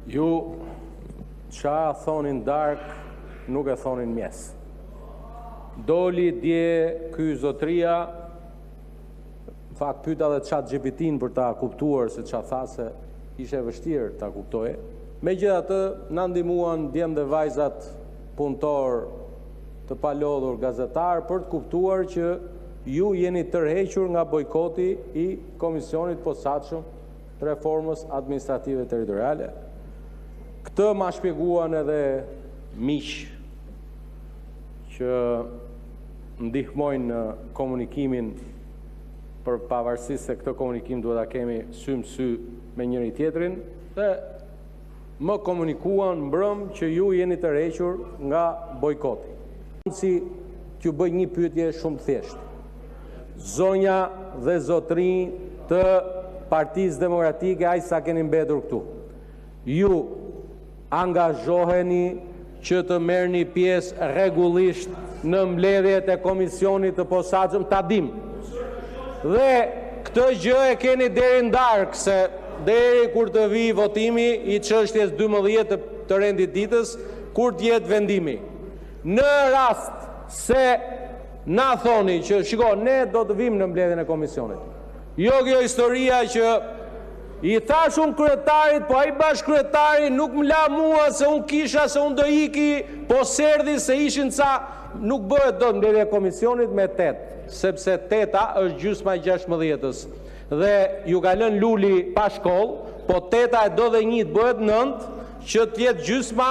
Ju qa thonin dark, nuk e thonin mjes. Doli dje ky zotria, fakt pyeta dhe ChatGPT-n për ta kuptuar se qa tha se ishe vështirë ta kuptoje. Megjithatë, na ndihmuan djem dhe vajzat punëtor të palodhur gazetar për të kuptuar që ju jeni tërhequr nga bojkoti i Komisionit Posaçëm të Reformës Administrative Territoriale. Këtë ma shpjeguan edhe miq që ndihmojnë në komunikimin, për pavarësisht se këtë komunikim duhet ta kemi sy më sy me njëri tjetrin, dhe më komunikuan mbrëm që ju jeni tërhequr nga bojkoti. Si t'ju bëj një pyetje shumë thjeshtë. Zonja dhe zotri të Partisë Demokratike, aq sa keni mbetur këtu, ju angazhoheni që të merrni pjesë rregullisht në mbledhjet e Komisionit të Posaçëm, ta dim. Dhe këtë gjë e keni deri ndarkë, se deri kur të vi votimi i çështjes 12 të rendit ditës, kur të jetë vendimi. Në rast se na thoni që shiko, ne do të vim në mbledhjen e komisionit. Jo kjo historia që i thash unë kryetarit, po ai bashkëkryetari nuk më la mua se unë kisha, se unë do iki, po serdhi se ishin ca, nuk bëhet do mbledhja e komisionit me 8, sepse 8-a është gjysma e 16-s. Dhe ju ka lënë Luli pa shkollë, po 8-a e do dhe 1 bëhet 9, që të jetë gjysma